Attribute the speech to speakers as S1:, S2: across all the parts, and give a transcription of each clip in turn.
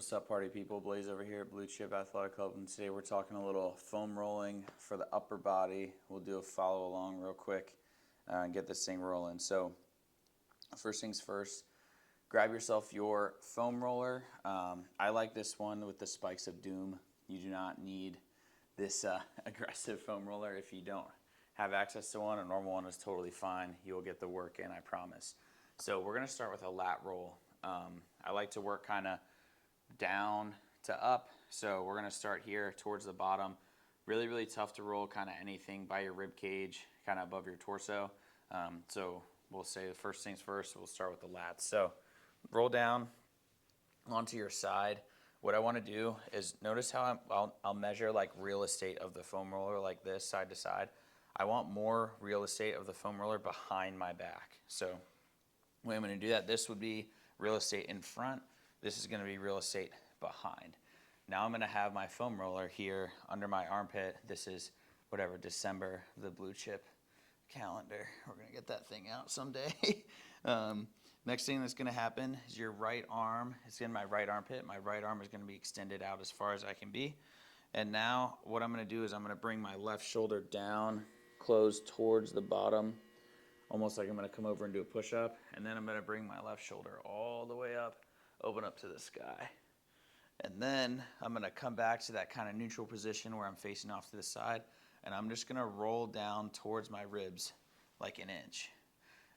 S1: What's up, party people? Blaze over here at Blue Chip Athletic Club, and today we're talking a little foam rolling for the upper body. We'll do a follow along real quick and get this thing rolling. So, first things first, grab yourself your foam roller. I like this one with the Spikes of Doom. You do not need this aggressive foam roller if you don't have access to one. A normal one is totally fine. You'll get the work in, I promise. So, we're going to start with a lat roll. I like to work kind of down to up, so we're going to start here towards the bottom. Really tough to roll kind of anything by your rib cage, kind of above your torso. So we'll say the first things first, we'll start with the lats. So roll down onto your side. What I want to do is notice how I'll measure like real estate of the foam roller like this, side to side. I want more real estate of the foam roller behind my back. So the way I'm going to do that, this would be real estate in front. This is going to be real estate behind. Now I'm going to have my foam roller here under my armpit. This is whatever, December, the Blue Chip calendar. We're going to get that thing out someday. Next thing that's going to happen is your right arm. It's in my right armpit. My right arm is going to be extended out as far as I can be. And now what I'm going to do is I'm going to bring my left shoulder down, close towards the bottom, almost like I'm going to come over and do a push-up. And then I'm going to bring my left shoulder all the way up, open up to the sky. And then I'm going to come back to that kind of neutral position where I'm facing off to the side, and I'm just going to roll down towards my ribs like an inch.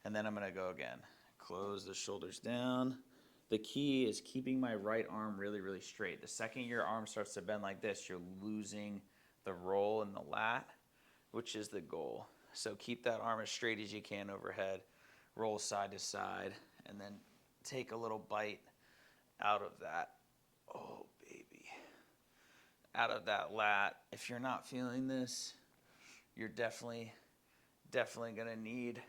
S1: And then I'm going to go again. Close the shoulders down. The key is keeping my right arm really straight. The second your arm starts to bend like this, you're losing the roll in the lat, which is the goal. So keep that arm as straight as you can overhead, roll side to side, and then take a little bite out of that, oh baby, out of that lat. If you're not feeling this, you're definitely gonna need,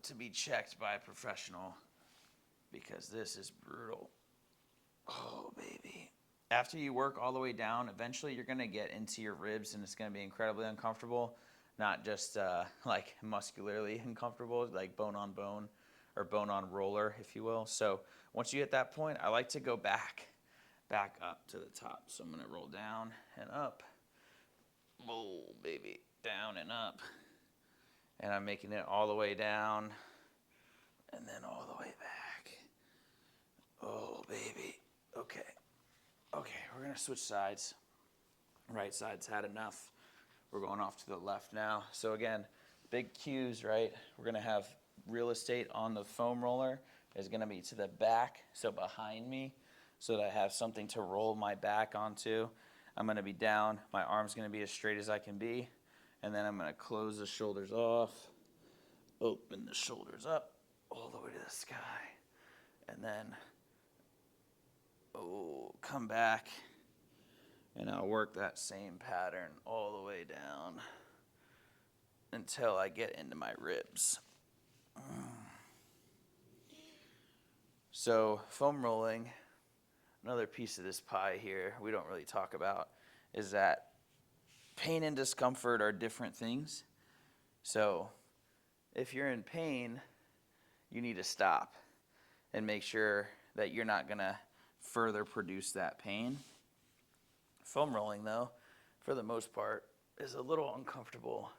S1: to be checked by a professional, because this is brutal. Oh baby. After you work all the way down, eventually you're gonna get into your ribs and it's gonna be incredibly uncomfortable, not just like muscularly uncomfortable, like bone on bone, or bone on roller, if you will. So once you hit that point, I like to go back up to the top. So I'm gonna roll down and up. Oh, baby, down and up. And I'm making it all the way down and then all the way back. Oh, baby. Okay, we're gonna switch sides. Right side's had enough. We're going off to the left now. So again, big cues, right? We're gonna have real estate on the foam roller is going to be to the back, so behind me, so that I have something to roll my back onto. I'm going to be down, my arm's going to be as straight as I can be, and then I'm going to close the shoulders off, open the shoulders up all the way to the sky, and then come back, and I'll work that same pattern all the way down until I get into my ribs. So foam rolling, another piece of this pie here we don't really talk about, is that pain and discomfort are different things. So if you're in pain, you need to stop and make sure that you're not going to further produce that pain. Foam rolling, though, for the most part, is a little uncomfortable.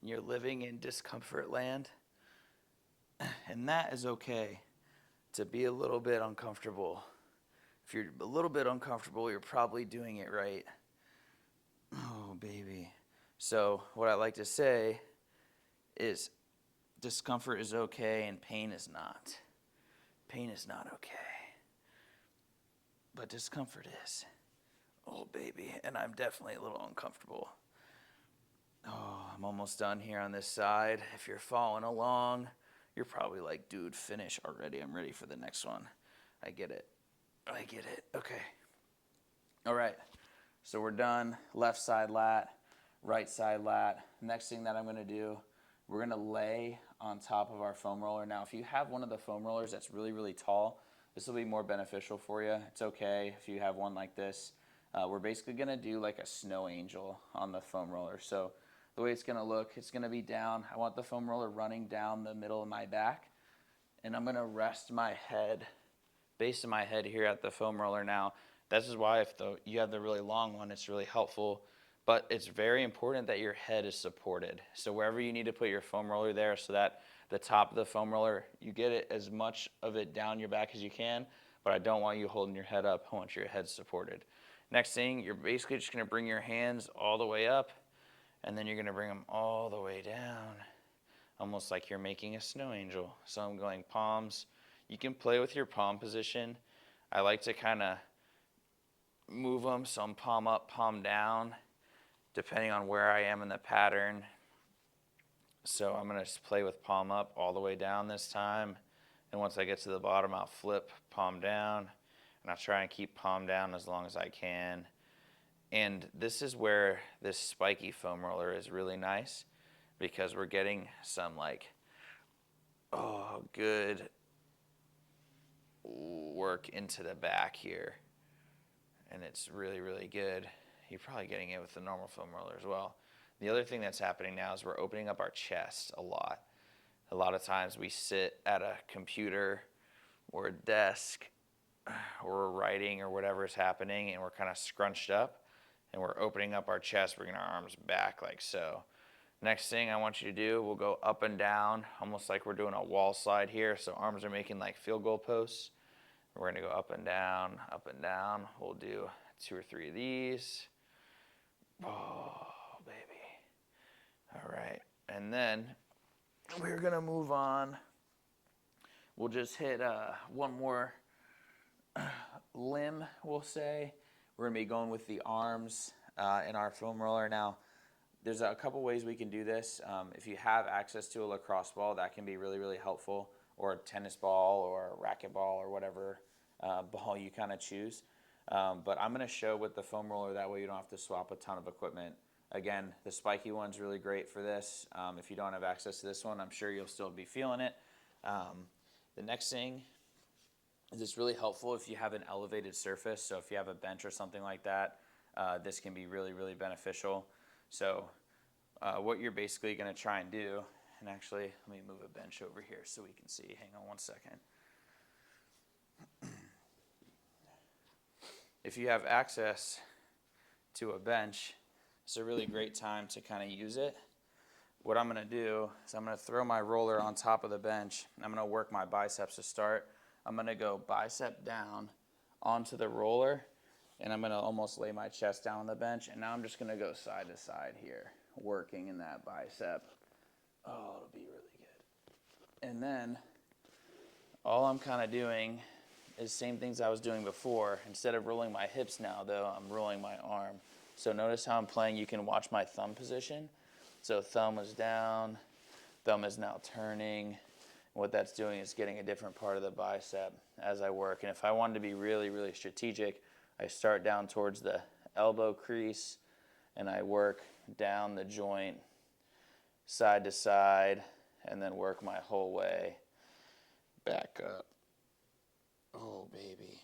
S1: You're living in discomfort land, and that is okay. To be a little bit uncomfortable. If you're a little bit uncomfortable, you're probably doing it right. Oh, baby. So what I like to say is discomfort is okay and pain is not. Pain is not okay. But discomfort is. Oh, baby. And I'm definitely a little uncomfortable. Oh, I'm almost done here on this side. If you're following along, you're probably like, dude, finish already. I'm ready for the next one. I get it. Okay. All right. So we're done. Left side lat, right side lat. Next thing that I'm going to do, we're going to lay on top of our foam roller. Now, if you have one of the foam rollers that's really tall, this will be more beneficial for you. It's okay if you have one like this. We're basically going to do like a snow angel on the foam roller. So the way it's going to look, it's going to be down. I want the foam roller running down the middle of my back, and I'm going to rest my head base of my head here at the foam roller now. This is why if you have the really long one, it's really helpful. But it's very important that your head is supported. So wherever you need to put your foam roller there, so that the top of the foam roller, you get it as much of it down your back as you can, but I don't want you holding your head up. I want your head supported. Next thing, you're basically just gonna bring your hands all the way up, and then you're gonna bring them all the way down, almost like you're making a snow angel. So I'm going palms. You can play with your palm position. I like to kind of move them, so I'm palm up, palm down, depending on where I am in the pattern. So I'm gonna just play with palm up all the way down this time. And once I get to the bottom, I'll flip palm down, and I'll try and keep palm down as long as I can. And this is where this spiky foam roller is really nice, because we're getting some good work into the back here. And it's really, really good. You're probably getting it with the normal foam roller as well. The other thing that's happening now is we're opening up our chest a lot. A lot of times we sit at a computer or a desk or we're writing or whatever is happening, and we're kind of scrunched up, and we're opening up our chest, bringing our arms back like so. Next thing I want you to do, we'll go up and down, almost like we're doing a wall slide here. So arms are making like field goal posts. We're gonna go up and down, up and down. We'll do 2 or 3 of these. Oh, baby. All right, and then we're gonna move on. We'll just hit one more limb, we'll say. We're gonna be going with the arms in our foam roller. Now, there's a couple ways we can do this. If you have access to a lacrosse ball, that can be really, really helpful, or a tennis ball or a racquetball or whatever ball you kind of choose. But I'm gonna show with the foam roller, that way you don't have to swap a ton of equipment. Again, the spiky one's really great for this. If you don't have access to this one, I'm sure you'll still be feeling it. The next thing is it's really helpful if you have an elevated surface. So if you have a bench or something like that, this can be really, really beneficial. So what you're basically gonna try and do, and actually, let me move a bench over here so we can see. Hang on one second. If you have access to a bench, it's a really great time to kind of use it. What I'm gonna do is I'm gonna throw my roller on top of the bench. I'm gonna work my biceps to start. I'm gonna go bicep down onto the roller, and I'm gonna almost lay my chest down on the bench, and now I'm just gonna go side to side here, working in that bicep. Oh, it'll be really good. And then all I'm kind of doing is same things I was doing before. Instead of rolling my hips now, though, I'm rolling my arm. So notice how I'm playing. You can watch my thumb position. So thumb is down, thumb is now turning. What that's doing is getting a different part of the bicep as I work. And if I wanted to be really, really strategic, I start down towards the elbow crease, and I work down the joint side to side, and then work my whole way back up. Oh, baby.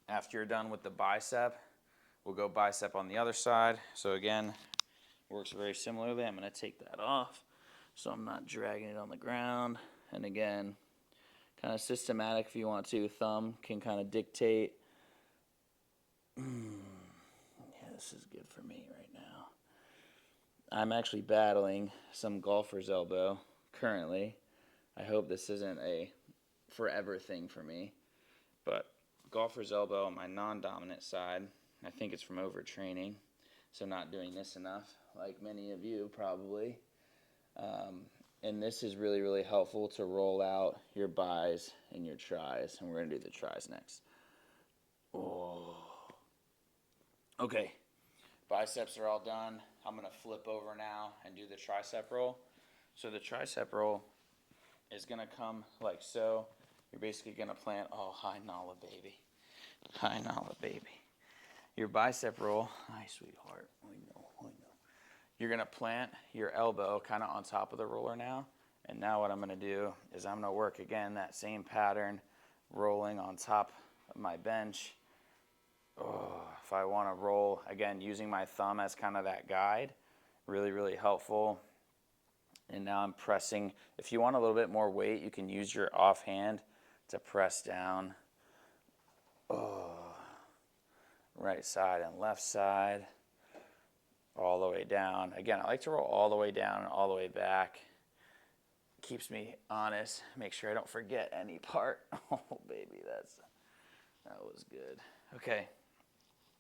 S1: After you're done with the bicep, we'll go bicep on the other side. So again, works very similarly. I'm going to take that off so I'm not dragging it on the ground. And again, kind of systematic if you want to. Thumb can kind of dictate. Yeah, this is good for me right now. I'm actually battling some golfer's elbow currently. I hope this isn't a forever thing for me. But golfer's elbow on my non-dominant side, I think it's from overtraining. So not doing this enough, like many of you probably. And this is really, really helpful to roll out your bis and your tris. And we're going to do the tris next. Oh. Okay, biceps are all done. I'm going to flip over now and do the tricep roll. So the tricep roll is going to come like so. You're basically going to plant, oh, hi Nala baby. Hi Nala baby. Your bicep roll, hi sweetheart, I know. You're gonna plant your elbow kind of on top of the roller now. And now what I'm gonna do is I'm gonna work again that same pattern, rolling on top of my bench. Oh, if I wanna roll, again, using my thumb as kind of that guide, really, really helpful. And now I'm pressing. If you want a little bit more weight, you can use your offhand to press down right side and left side, all the way down. Again, I like to roll all the way down and all the way back. Keeps me honest. Make sure I don't forget any part. Oh, baby, that was good. Okay,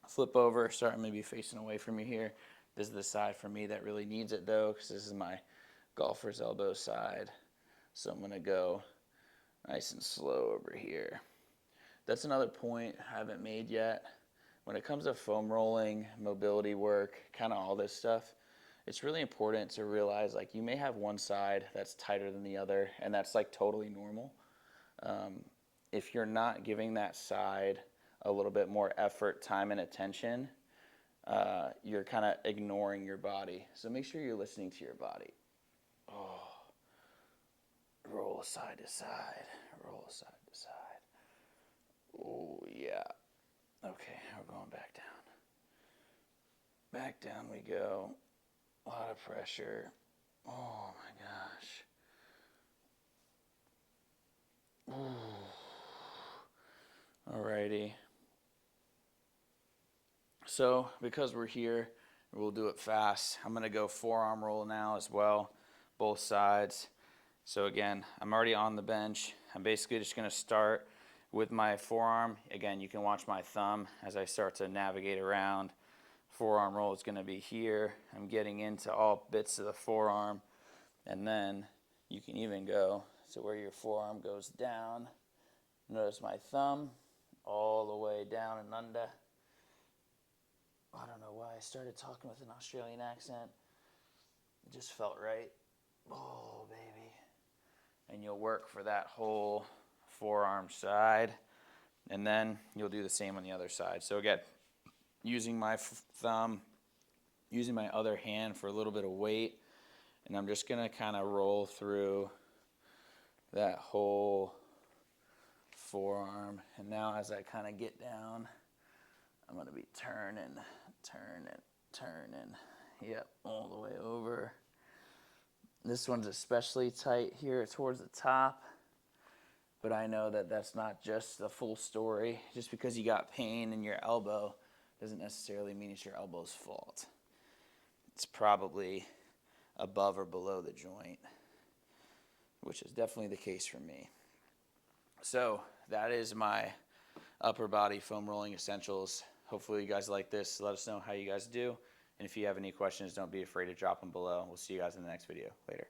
S1: flip over, start maybe facing away from you here. This is the side for me that really needs it though, because this is my golfer's elbow side. So I'm gonna go nice and slow over here. That's another point I haven't made yet. When it comes to foam rolling, mobility work, kind of all this stuff, it's really important to realize like you may have one side that's tighter than the other, and that's like totally normal. If you're not giving that side a little bit more effort, time, and attention, you're kind of ignoring your body. So make sure you're listening to your body. Oh, roll side to side, roll side to side. Oh, yeah. Okay, we're going back down. Back down we go. A lot of pressure. Oh my gosh. Ooh. Alrighty. So, because we're here, we'll do it fast. I'm going to go forearm roll now as well, both sides. So again, I'm already on the bench. I'm basically just going to start with my forearm. Again, you can watch my thumb as I start to navigate around. Forearm roll is going to be here. I'm getting into all bits of the forearm. And then you can even go to where your forearm goes down. Notice my thumb all the way down and under. I don't know why I started talking with an Australian accent. It just felt right. Oh, baby. And you'll work for that whole forearm side. And then you'll do the same on the other side. So again, using my thumb, using my other hand for a little bit of weight. And I'm just going to kind of roll through that whole forearm. And now as I kind of get down, I'm going to be turning. Yep, all the way over. This one's especially tight here towards the top. But I know that that's not just the full story. Just because you got pain in your elbow doesn't necessarily mean it's your elbow's fault. It's probably above or below the joint, which is definitely the case for me. So that is my upper body foam rolling essentials. Hopefully you guys like this. Let us know how you guys do. And if you have any questions, don't be afraid to drop them below. We'll see you guys in the next video. Later.